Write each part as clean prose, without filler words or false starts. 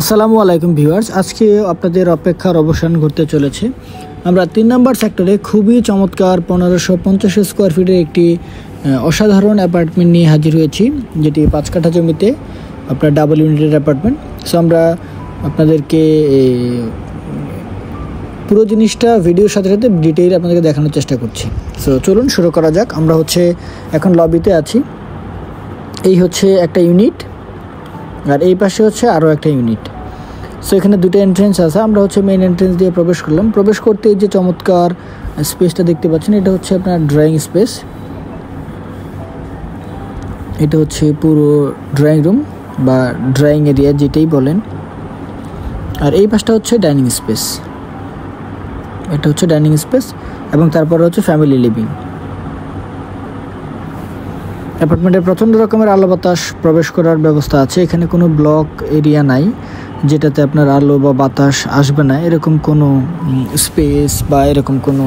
আসসালামু আলাইকুম ভিউয়ার্স, আজকে আপনাদের অপেক্ষার অবসান ঘটতে চলেছে। আমরা 3 নম্বর সেক্টরে খুবই চমৎকার 1550 স্কোয়ার ফিটের একটি অসাধারণ অ্যাপার্টমেন্ট নিয়ে হাজির হয়েছি, যেটি 5 কাঠা জমিতে আপনার ডাবল ইউনিটের অ্যাপার্টমেন্ট। সো আমরা আপনাদেরকে পুরো জিনিসটা ভিডিওর সাথে সাথে ডিটেইল আপনাদেরকে দেখানোর চেষ্টা করছি। সো চলুন শুরু করা যাক। আমরা এখন লবিতে আছি। এই হচ্ছে একটা ইউনিট, আর এই পাশে হচ্ছে আরও একটা ইউনিট। সো এখানে দুটো এন্ট্রেন্স আছে। আমরা মেইন এন্ট্রেন্স দিয়ে প্রবেশ করলাম। প্রবেশ করতে এই যে চমৎকার স্পেসটা দেখতে পাচ্ছেন, এটা হচ্ছে আপনার ড্রয়িং স্পেস। এটা হচ্ছে পুরো ড্রয়িং রুম বা ড্রয়িং এরিয়া যেটাই বলেন। আর এই পাশটা হচ্ছে ডাইনিং স্পেস। এটা হচ্ছে ডাইনিং স্পেস এবং তারপরে হচ্ছে ফ্যামিলি লিভিং। অ্যাপার্টমেন্টের প্রচণ্ড রকমের আলো বাতাস প্রবেশ করার ব্যবস্থা আছে। এখানে কোনো ব্লক এরিয়া নাই যেটাতে আপনার আলো বা বাতাস আসবে না, এরকম কোনো স্পেস বা এরকম কোনো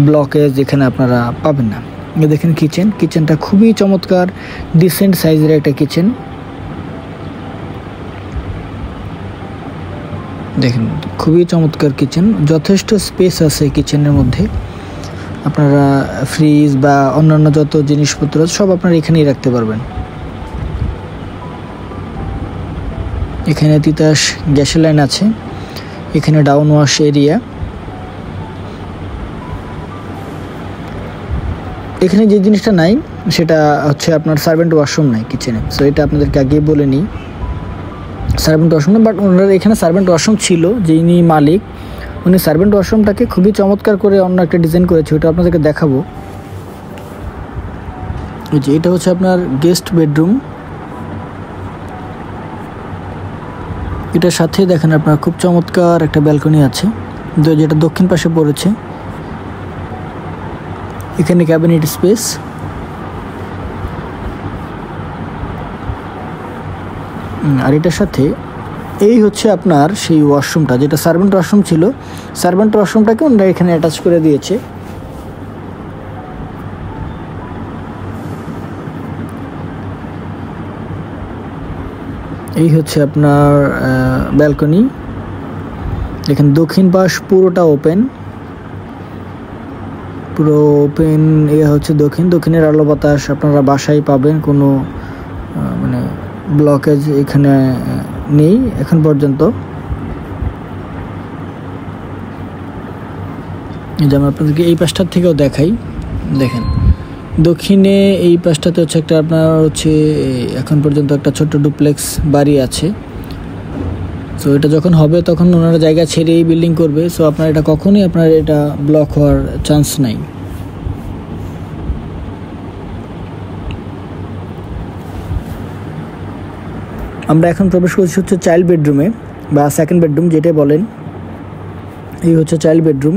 ব্লকেজ এখানে আপনারা পাবেন না। দেখেন কিচেনটা খুবই চমৎকার, ডিসেন্ট সাইজের একটা কিচেন। দেখেন খুবই চমৎকার কিচেন, যথেষ্ট স্পেস আছে কিচেনের মধ্যে। আপনারা ফ্রিজ বা অন্যান্য যত জিনিসপত্র সব আপনারা এখানেই রাখতে পারবেন। এখানে তিতাস গ্যাসের লাইন আছে। এখানে ডাউন ওয়াশ এরিয়া। এখানে যে জিনিসটা নাই সেটা হচ্ছে আপনার সার্ভেন্ট ওয়াশরুম নাই কিচেনে। সো এটা আপনাদেরকে আগেই বলে নিই, সার্ভেন্ট ওয়াশরুম না, বাট ওনার এখানে সার্ভেন্ট ওয়াশরুম ছিল। যিনি মালিক উনি সার্ভেন্ট ওয়াশরুমটাকে খুবই চমৎকার করে অন্য একটা ডিজাইন করেছে, ওটা আপনাদেরকে দেখাবো। ওই যে এটা হচ্ছে আপনার গেস্ট বেডরুম। এটার সাথে দেখেন আপনার খুব চমৎকার একটা ব্যালকনি আছে, যেটা দক্ষিণ পাশে পড়েছে। এখানে ক্যাবিনেট স্পেস। আর এটার সাথে এই হচ্ছে আপনার সেই ওয়াশরুমটা, যেটা সার্ভেন্ট ওয়াশরুম ছিল। সার্ভেন্ট ওয়াশরুমটাকে ওনারা এখানে অ্যাটাচ করে দিয়েছে। এই হচ্ছে আপনার ব্যালকনি। এখানে দক্ষিণ পাশ পুরোটা ওপেন, পুরো ওপেন এরিয়া হচ্ছে দক্ষিণের আলো বাতাস আপনারা বাসায় পাবেন। কোনো মানে ব্লকেজ এখানে নেই এখন পর্যন্ত। যেমন আপনাদেরকে এই পাশটার থেকেও দেখাই। দেখেন দক্ষিণে এই পাশটাতে হচ্ছে একটা আপনার এখন পর্যন্ত একটা ছোট্ট ডুপ্লেক্স বাড়ি আছে। সো এটা যখন হবে তখন ওনারা জায়গা ছেড়েই বিল্ডিং করবে। সো আপনার এটা কখনোই আপনার এটা ব্লক হওয়ার চান্স নাই। আমরা এখন প্রবেশ করছি হচ্ছে চাইল্ড বেডরুমে বা সেকেন্ড বেডরুম যেটাই বলেন। এই হচ্ছে চাইল্ড বেডরুম,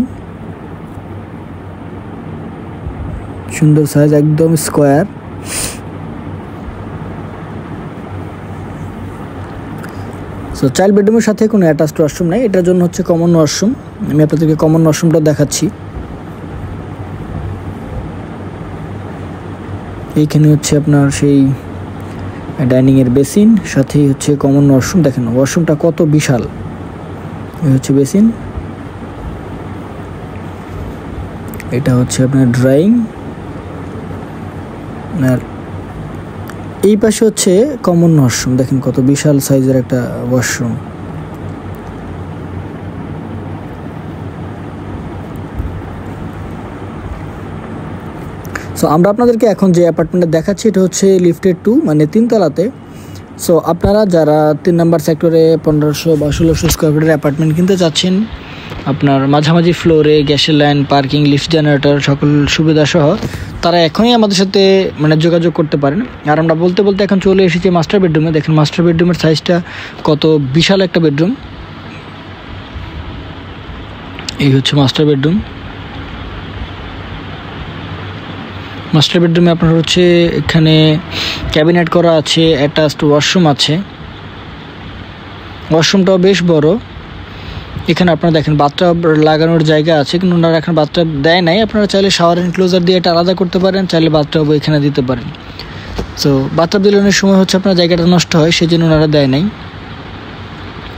সুন্দর সাইজ, একদম স্কোয়ার। সো চাইল্ড বেডরুমের সাথে কোনো অ্যাটাচড ওয়াশরুম নাই, এটার জন্য হচ্ছে কমন ওয়াশরুম। আমি আপনাদেরকে কমন ওয়াশরুমটা দেখাচ্ছি। এইখানে হচ্ছে আপনার সেই ডাইনিংয়ের বেসিন, সাথেই হচ্ছে কমন ওয়াশরুম। দেখেন ওয়াশরুমটা কত বিশাল। এই হচ্ছে বেসিন, এটা হচ্ছে আপনার ড্রয়িং। আর এই পাশে হচ্ছে কমন ওয়াশরুম। দেখেন কত বিশাল সাইজের একটা ওয়াশরুম। সো আমরা আপনাদেরকে এখন যে অ্যাপার্টমেন্টটা দেখাচ্ছি এটা হচ্ছে লিফটেড 2, মানে 3 তলাতে। সো আপনারা যারা 3 নম্বর সেক্টরে 1500 বা 1600 স্কোয়ার ফিটের অ্যাপার্টমেন্ট কিনতে চাচ্ছেন, আপনার মাঝামাঝি ফ্লোরে গ্যাসের লাইন, পার্কিং, লিফট, জেনারেটর সকল সুবিধা সহ, তারা এখনই আমাদের সাথে যোগাযোগ করতে পারেন। আর আমরা বলতে বলতে এখন চলে এসেছি মাস্টার বেডরুমে। দেখেন মাস্টার বেডরুমের সাইজটা কত বিশাল একটা বেডরুম। এই হচ্ছে মাস্টার বেডরুম। মাস্টার বেডরুমে আপনার এখানে ক্যাবিনেট করা আছে, অ্যাটাচড ওয়াশরুম আছে। ওয়াশরুমটাও বেশ বড়। এখানে আপনারা দেখেন বাথটাব লাগানোর জায়গা আছে, কিন্তু ওনারা এখন বাথটাব দেয় নাই। আপনারা চাইলে শাওয়ার এনক্লোজার দিয়ে এটা আলাদা করতে পারেন, চাইলে বাথটাবও এখানে দিতে পারেন। সো বাথটাব দিলে অনেক সময় আপনার জায়গাটা নষ্ট হয়, সেই জন্য ওনারা দেয় নাই।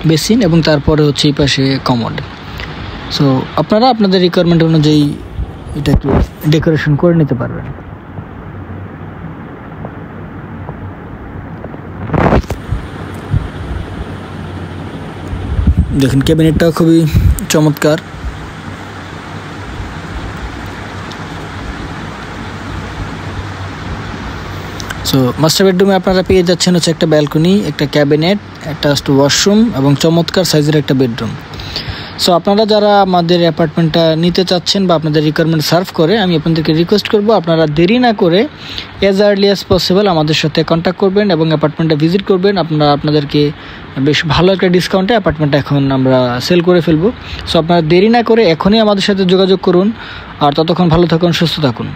বেসিন এবং তারপরে হচ্ছে এই পাশে কমোড। সো আপনারা আপনাদের রিকোয়ারমেন্ট অনুযায়ী এটা একটু ডেকোরেশন করে নিতে পারবেন। দেখুন ক্যাবিনেটটা খুবই চমৎকার। সো মাস্টার বেডরুমে আপনারা পেয়ে যাচ্ছেন হচ্ছে একটা ব্যালকনি, একটা ক্যাবিনেট, একটা ওয়াশরুম এবং চমৎকার সাইজের একটা বেডরুম। সো আপনারা যারা আমাদের অ্যাপার্টমেন্টটা নিতে চাচ্ছেন বা আপনাদের রিকোয়ারমেন্ট সার্ভ করে, আমি আপনাদেরকে রিকোয়েস্ট করব আপনারা দেরি না করে অ্যাজ আর্লি অ্যাজ পসিবল আমাদের সাথে কন্ট্যাক্ট করবেন এবং অ্যাপার্টমেন্টটা ভিজিট করবেন। আপনাদেরকে বেশ ভালো একটা ডিসকাউন্টে অ্যাপার্টমেন্টটা এখন আমরা সেল করে ফেলবো। সো আপনারা দেরি না করে এখনই আমাদের সাথে যোগাযোগ করুন। আর ততক্ষণ ভালো থাকুন, সুস্থ থাকুন।